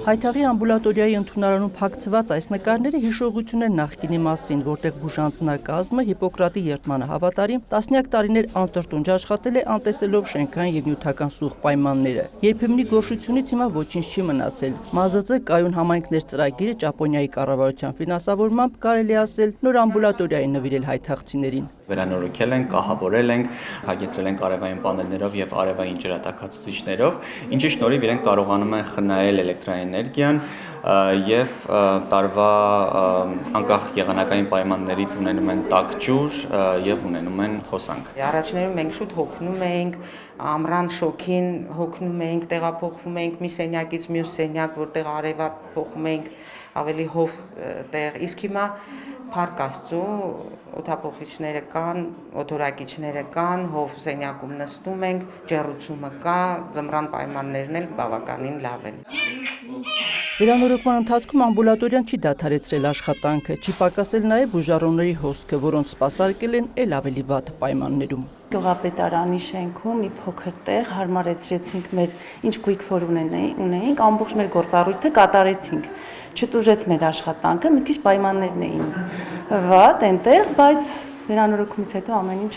Հայթաղի ամբուլատորիայի ընդունարանում փակցված այս նկարները հիշողություն են նախկինի մասին, որտեղ բուժանձնակազմը Հիպոկրատի երդմանը հավատարիմ տասնյակ տարիներ անտրտունջ աշխատել է անտեսելով շենքային եւ նյութական սուղ պայմանները։ Երբեմնի գորշությունից հիմա ոչինչ չի մնացել։ ՄԱԶԾ կայուն համայնքներ ծրագիրը Ճապոնիայի կառավարության ֆինանսավորմամբ կարելի է ասել նոր ամբուլատորիայի նվիրել հայթաղցիներին։ Վերանորոգել ենք, կահավորել ենք, հագեցրել ենք արևային պանելներով եւ արևային ջրատաքացուցիչներով, ինչի շնորհիվ իրենք կարողանում են խնայել էլեկտրաէներգիան եւ տարվա անկախ եղանակային պայմաններից ունենում են տաք ջուր եւ ունենում են հոսանք։ Առաջներում մենք շուտ հոգնում էինք, ամռան շոքին հոգնում էինք, տեղափոխվում էինք մի սենյակից մյուս սենյակ, որտեղ արևա փոխում էինք ավելի հով տեղ, իսկ հիմա Փառք Աստծո, օդափոխիչները կան, օդորակիչները կան, հով սենյակում նստում ենք, ջեռուցումը կա, ձմռան պայմաններն էլ բավականին լավ են։ Վերանորոգման ընթացքում ամբուլատորիան չի դադարեցրել աշխատանքը, չի պակասել նաև բուժառոների հոսքը, որոնց սպասարկել են էլ ավելի վատ պայմաններում։ Գյուղապետարանի շենքում մի փոքր տեղ հարմարեցրեցինք մեր ինչ գույքվոր ունեինք, ամբողջ մեր գործառույթը կատարեցինք։ Չտուժեց մեր աշխատանքը, մի քիչ պայմաններն էին վատ այնտեղ, բայց վերանորոգումից հետո ամեն ինչ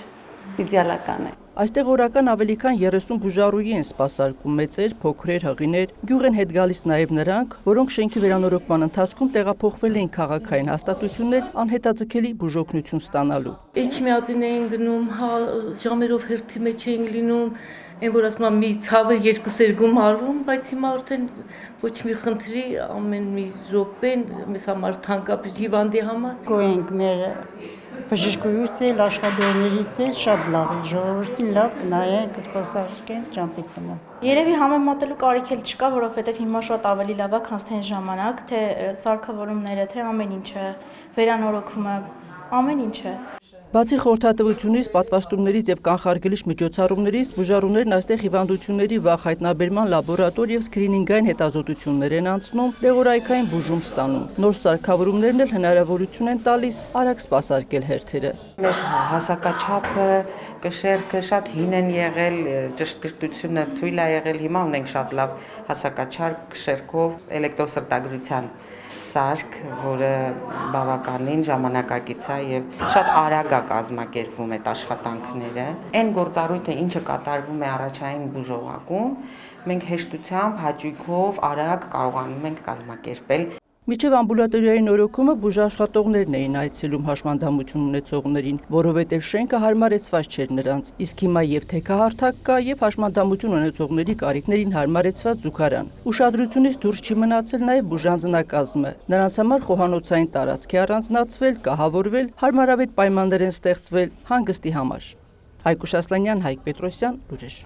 իդեալական է։ Այստեղ օրական ավելի քան 30 բուժառուհի են սպասարկում, մեծեր, փոքրեր, հղիներ, գյուղ են հետ գալիս նաև նրանք, որոնք շենքի վերանորոգման ընթացքում տեղափոխվել էին քաղաքային հաստատություններ անհետաձգելի բուժօգնություն ստանալու։ Էջմիածին էին գնում, ժամերով հերթի մեջ էին լինում, այն որ ասում եմ մի ցավը երկու սերգում արվում, բայց հիմա արդեն ոչ մի խնդրի, ամեն մի րոպեն մեզ համար թանկապ հիվանդի համար։ Գոյենք մեր բժշկուհուց էլ, աշխատողներից էլ շատ լավ է, ժողովրդին լավ նայենք, սպասարկեն, ճամփիկ տանեն։ Երևի համեմատելու կարիք էլ չկա, որովհետև հիմա շատ ավելի լավ է, քան թե այն ժամանակ, թե սարքավորումները, թե ամեն ինչը, վերանորոգումը, ամեն ինչը։ Բացի խորհրդատվությունից, պատվաստումներից եւ կանխարգելիչ միջոցառումներից, բուժառուներն այստեղ հիվանդությունների վաղ հայտնաբերման լաբորատոր եւ սկրինինգային հետազոտություններ են անցնում, դեղորայքային բուժում ստանում։ Նոր սարքավորումներն էլ հնարավորություն են տալիս արագ սպասարկել հերթերը։ Մեր հասակաչափը, կշեռքը շատ հին են եղել, ճշգրտությունը թույլ է եղել, հիմա ունենք շատ լավ հասակաչափ շերքով էլեկտրոսրտագրության սարք, որը բավականին ժամանակակից է եւ շատ արագ է կազմակերպվում այդ աշխատանքները։ Այն գործառույթը, ինչը կատարվում է առաջային բուժողակում, մենք հեշտությամբ, հաճույքով, արագ կարողանում ենք կազմակերպել։ Միջև ամբուլատորիայի նորոգումը բուժաշխատողներն էին այցելում հաշմանդամություն ունեցողներին, որովհետև շենքը հարմարեցված չէր նրանց, իսկ հիմա եւ թեքահարթակ կա եւ հաշմանդամություն ունեցողների կարիքներին հարմարեցված զուգարան։ Ուշադրությունից դուրս չի մնացել նաեւ բուժանձնակազմը։ Նրանց համար խոհանոցային տարածք է առանձնացվել, կահավորվել, հարմարավետ պայմաններ են ստեղծվել հանգստի համար։ Հայկուշ Ասլանյան, Հայկ Պետրոսյան, լուրեր։